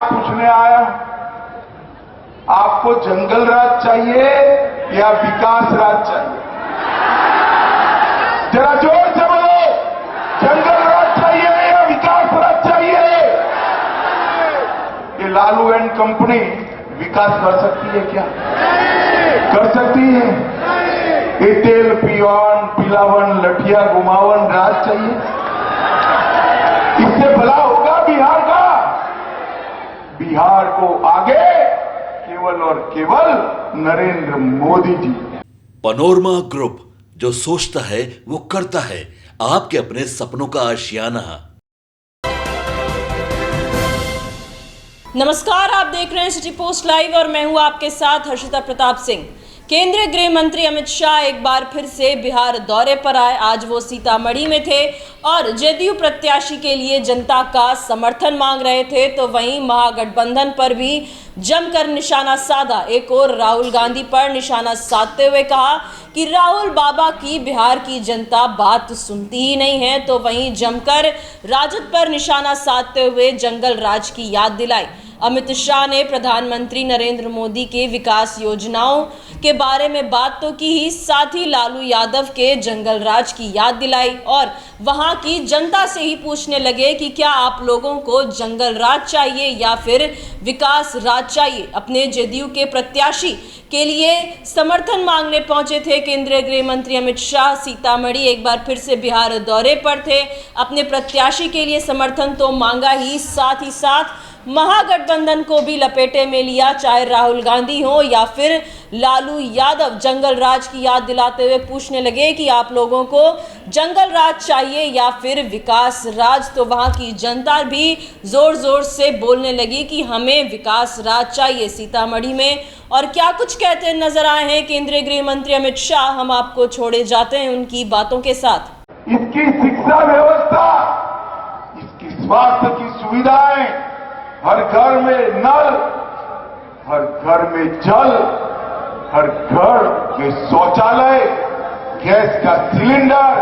पूछने आया, आपको जंगल राज चाहिए या विकास राज चाहिए? जरा जोर से बोलो, जंगल राज चाहिए या विकास राज चाहिए? ये लालू एंड कंपनी विकास कर सकती है क्या? कर सकती है? ये तेल पियोन पिलावन लठिया घुमावन राज चाहिए? इससे भला होगा बिहार का? बिहार को आगे केवल और केवल नरेंद्र मोदी जी। पनोरमा ग्रुप, जो सोचता है वो करता है। आपके अपने सपनों का आशियाना। नमस्कार, आप देख रहे हैं सिटी पोस्ट लाइव और मैं हूं आपके साथ हर्षिता प्रताप सिंह। केंद्रीय गृह मंत्री अमित शाह एक बार फिर से बिहार दौरे पर आए। आज वो सीतामढ़ी में थे और जदयू प्रत्याशी के लिए जनता का समर्थन मांग रहे थे, तो वहीं महागठबंधन पर भी जमकर निशाना साधा। एक और राहुल गांधी पर निशाना साधते हुए कहा कि राहुल बाबा की बिहार की जनता बात सुनती ही नहीं है, तो वहीं जमकर राजद पर निशाना साधते हुए जंगल राज की याद दिलाई। अमित शाह ने प्रधानमंत्री नरेंद्र मोदी के विकास योजनाओं के बारे में बात तो की ही, साथ ही लालू यादव के जंगल राज की याद दिलाई और वहां की जनता से ही पूछने लगे कि क्या आप लोगों को जंगल राज चाहिए या फिर विकास राज चाहिए। अपने जदयू के प्रत्याशी के लिए समर्थन मांगने पहुंचे थे केंद्रीय गृह मंत्री अमित शाह। सीतामढ़ी एक बार फिर से बिहार दौरे पर थे। अपने प्रत्याशी के लिए समर्थन तो मांगा ही, साथ ही साथ महागठबंधन को भी लपेटे में लिया, चाहे राहुल गांधी हो या फिर लालू यादव। जंगल राज की याद दिलाते हुए पूछने लगे कि आप लोगों को जंगल राज चाहिए या फिर विकास राज, तो वहां की जनता भी जोर जोर से बोलने लगी कि हमें विकास राज चाहिए। सीतामढ़ी में और क्या कुछ कहते नजर आए हैं केंद्रीय गृह मंत्री अमित शाह, हम आपको छोड़े जाते हैं उनकी बातों के साथ। इसकी शिक्षा व्यवस्था, इसकी स्वास्थ्य की सुविधाएं, हर घर में नल, हर घर में जल, हर घर में शौचालय, गैस का सिलेंडर,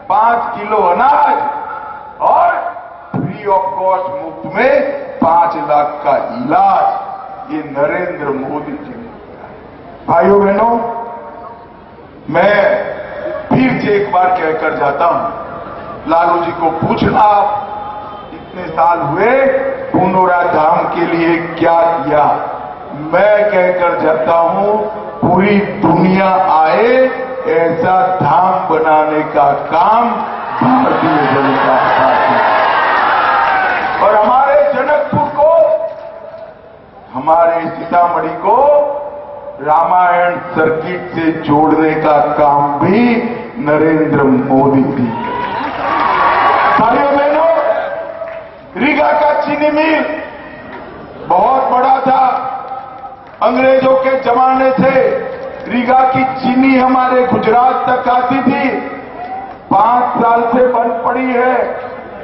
5 किलो अनाज और फ्री ऑफ कॉस्ट मुफ्त में 5 लाख का इलाज, ये नरेंद्र मोदी जी ने किया है। भाइयों बहनों, मैं फिर से एक बार कहकर जाता हूं, लालू जी को पूछना, इतने साल हुए पुनौरा धाम के लिए क्या किया? मैं कहकर जाता हूं, पूरी दुनिया आए ऐसा धाम बनाने का काम भारतीय जनता पार्टी और हमारे जनकपुर को, हमारे सीतामढ़ी को रामायण सर्किट से जोड़ने का काम भी नरेंद्र मोदी जी। भाइयों बहनों, रीगा का चीनी मिल बहुत बड़ा था। अंग्रेजों के जमाने से रीगा की चीनी हमारे गुजरात तक आती थी, 5 साल से बंद पड़ी है।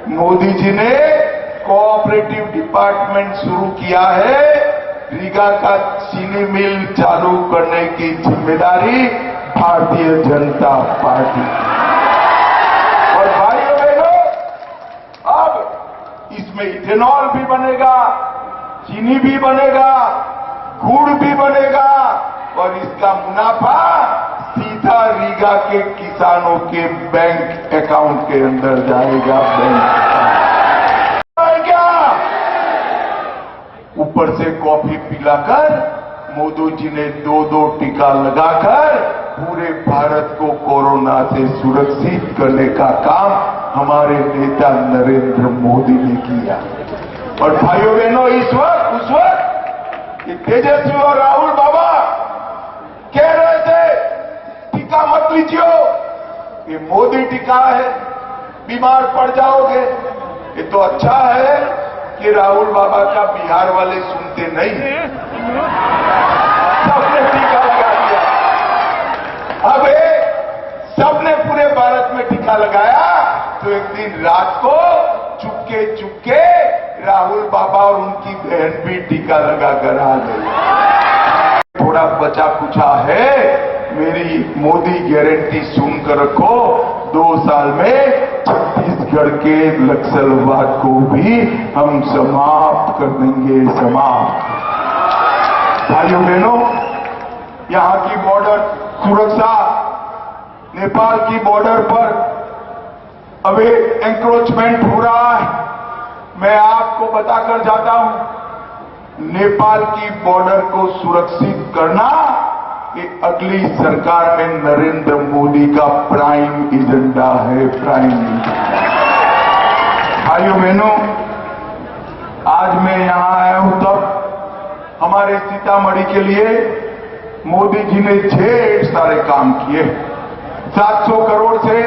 मोदी जी ने कोऑपरेटिव डिपार्टमेंट शुरू किया है। रीगा का चीनी मिल चालू करने की जिम्मेदारी भारतीय जनता पार्टी की। और भाइयों बहनों, अब इसमें इथेनॉल भी बनेगा, चीनी भी बनेगा, गुड़ भी बनेगा और इसका मुनाफा सीधा रीगा के किसानों के बैंक अकाउंट के अंदर जाएगा। क्या ऊपर से कॉफी पिलाकर मोदी जी ने 2-2 टीका लगाकर पूरे भारत को कोरोना से सुरक्षित करने का काम हमारे नेता नरेंद्र मोदी ने किया। और भाइयों बहनों, उस वक्त ये तेजस्वी और राहुल बाबा कह रहे थे टीका मत लीजिए, ये मोदी टीका है, बीमार पड़ जाओगे। ये तो अच्छा है कि राहुल बाबा का बिहार वाले सुनते नहीं, सबने टीका लगा दिया। अब सबने पूरे भारत में टीका लगाया, तो एक दिन रात को चुपके चुपके राहुल बाबा और उनकी बहन भी टीका लगाकर आ गई। थोड़ा बचा कुचा है मेरी मोदी गारंटी सुनकर रखो, 2 साल में छत्तीसगढ़ के नक्सलवाद को भी हम समाप्त कर देंगे, समाप्त। भाइयों बहनों, यहां की बॉर्डर सुरक्षा, नेपाल की बॉर्डर पर अभी एंक्रोचमेंट हो रहा है। मैं आपको बताकर जाता हूं, नेपाल की बॉर्डर को सुरक्षित करना ये अगली सरकार में नरेंद्र मोदी का प्राइम एजेंडा है, प्राइम एजेंडा। भाइयों बहनों, आज मैं यहां आया हूं तब हमारे सीतामढ़ी के लिए मोदी जी ने ढेर सारे काम किए। 700 करोड़ से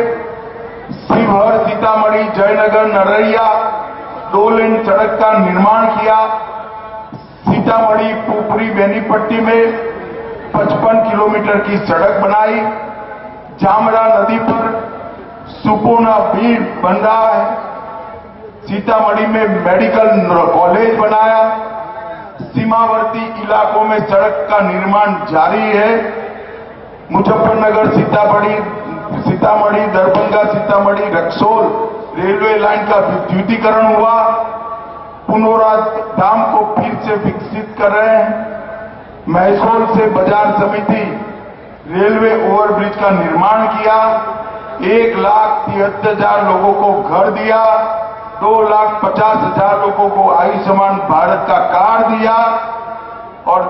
शिवहर, सीतामढ़ी, जयनगर, नरैया 2 लेन सड़क का निर्माण किया। सीतामढ़ी पुपरी बेनीपट्टी में 55 किलोमीटर की सड़क बनाई। जामरा नदी पर सुपोना ब्रिज बन रहा है। सीतामढ़ी में मेडिकल कॉलेज बनाया। सीमावर्ती इलाकों में सड़क का निर्माण जारी है। मुजफ्फरनगर, सीतामढ़ी, दरभंगा, सीतामढ़ी, रक्सौल रेलवे लाइन का विद्युतीकरण हुआ। पुनौरा धाम को फिर से विकसित कर रहे हैं। मैसूर से बाजार समिति रेलवे ओवरब्रिज का निर्माण किया। 1,73,000 लोगों को घर दिया। 2,50,000 लोगों को आयुष्मान भारत का कार्ड दिया और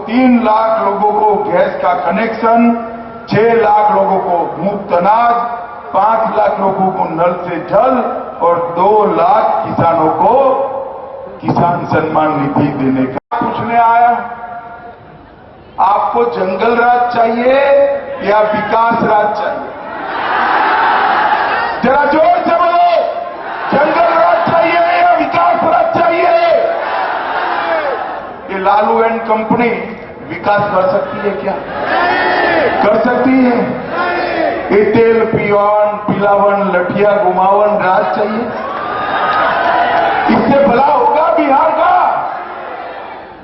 3 लाख लोगों को गैस का कनेक्शन, 6 लाख लोगों को मुफ्त अनाज, 5 लाख लोगों को नल से जल और 2 लाख किसानों को किसान सम्मान निधि देने का पूछने आया। आपको जंगल राज चाहिए या विकास राज चाहिए? जरा जोर से बोलो, जंगल राज चाहिए या विकास राज चाहिए? ये लालू एंड कंपनी विकास कर सकती है क्या? कर सकती है? ये तेल पियावन, पिलावन, लठिया घुमावन राज चाहिए? इससे भला होगा बिहार का?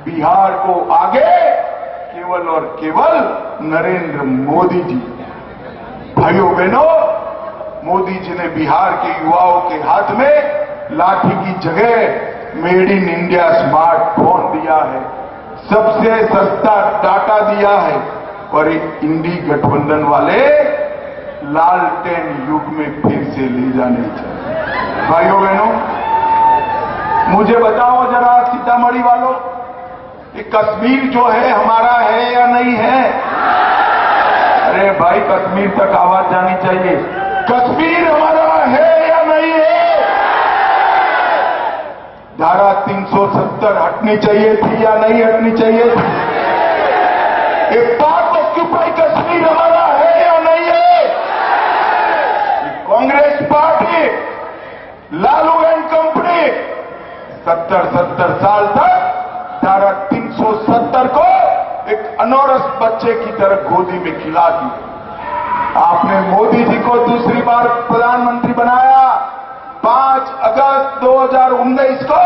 बिहार को आगे केवल और केवल नरेंद्र मोदी जी। भाइयों बहनों, मोदी जी ने बिहार के युवाओं के हाथ में लाठी की जगह मेड इन इंडिया स्मार्टफोन दिया है, सबसे सस्ता डाटा दिया है और इंडी गठबंधन वाले लालटेन युग में फिर से ले जाने चाहिए। भाइयों बहनों, मुझे बताओ जरा सीतामढ़ी वालों, ये कश्मीर जो है हमारा है या नहीं है? अरे भाई, कश्मीर तक आवाज जानी चाहिए। कश्मीर हमारा है या नहीं है? धारा 370 हटनी चाहिए थी या नहीं हटनी चाहिए थी? ये पाक ऑक्यूपाई कश्मीर हमारा है या नहीं है? Congress party, Lalu and company 70 साल तक धारा 370 को एक अनौरस बच्चे की तरह गोदी में खिला दी। आपने मोदी जी को दूसरी बार प्रधानमंत्री बनाया। 5 अगस्त 2019 को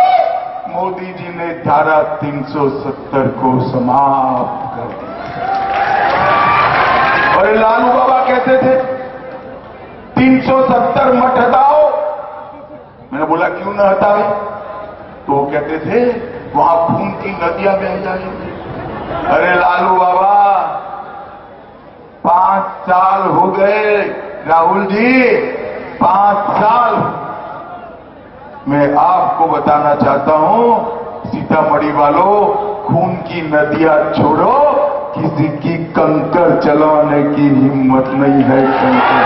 मोदी जी ने धारा 370 को समाप्त कर दिया। और लालू बाबा कहते थे 370 मत हटाओ। मैंने बोला क्यों न हटाए? तो वो कहते थे वहां खून की नदियां बह जाएंगी। अरे लालू बाबा, 5 साल हो गए राहुल जी, 5 साल। मैं आपको बताना चाहता हूं, सीतामढ़ी वालों, खून की नदियां छोड़ो, किसी की कंकर चलाने की हिम्मत नहीं है। कंकर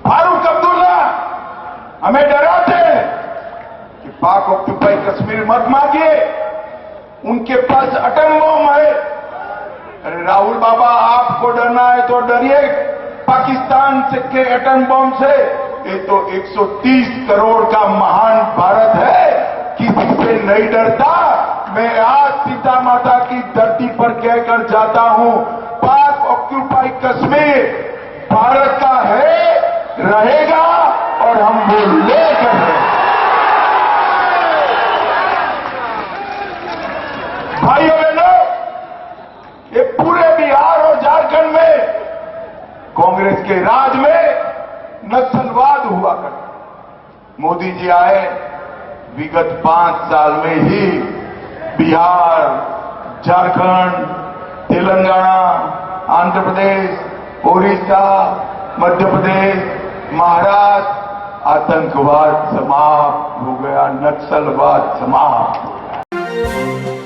फारूक अब्दुल्ला हमें डराते कि पाक ऑक्यूपाई कश्मीर मत मांगिए, उनके पास एटम बम है। अरे राहुल बाबा, आपको डरना है तो डरिए पाकिस्तान से के एटम बम से। ये तो 130 करोड़ का महान भारत है, किसी से नहीं डरता। मैं आज सीता माता की धरती पर कहकर जाता हूं, पाक ऑक्यूपाई कश्मीर भारत का है, रहेगा और हम वो लेकर हैं। भाइयों बहनों, ये पूरे बिहार और झारखंड जिनके राज में नक्सलवाद हुआ करता। मोदी जी आए, विगत 5 साल में ही बिहार, झारखंड, तेलंगाना, आंध्र प्रदेश, ओडिशा, मध्य प्रदेश, महाराष्ट्र, आतंकवाद समाप्त हो गया, नक्सलवाद समाप्त हो गया।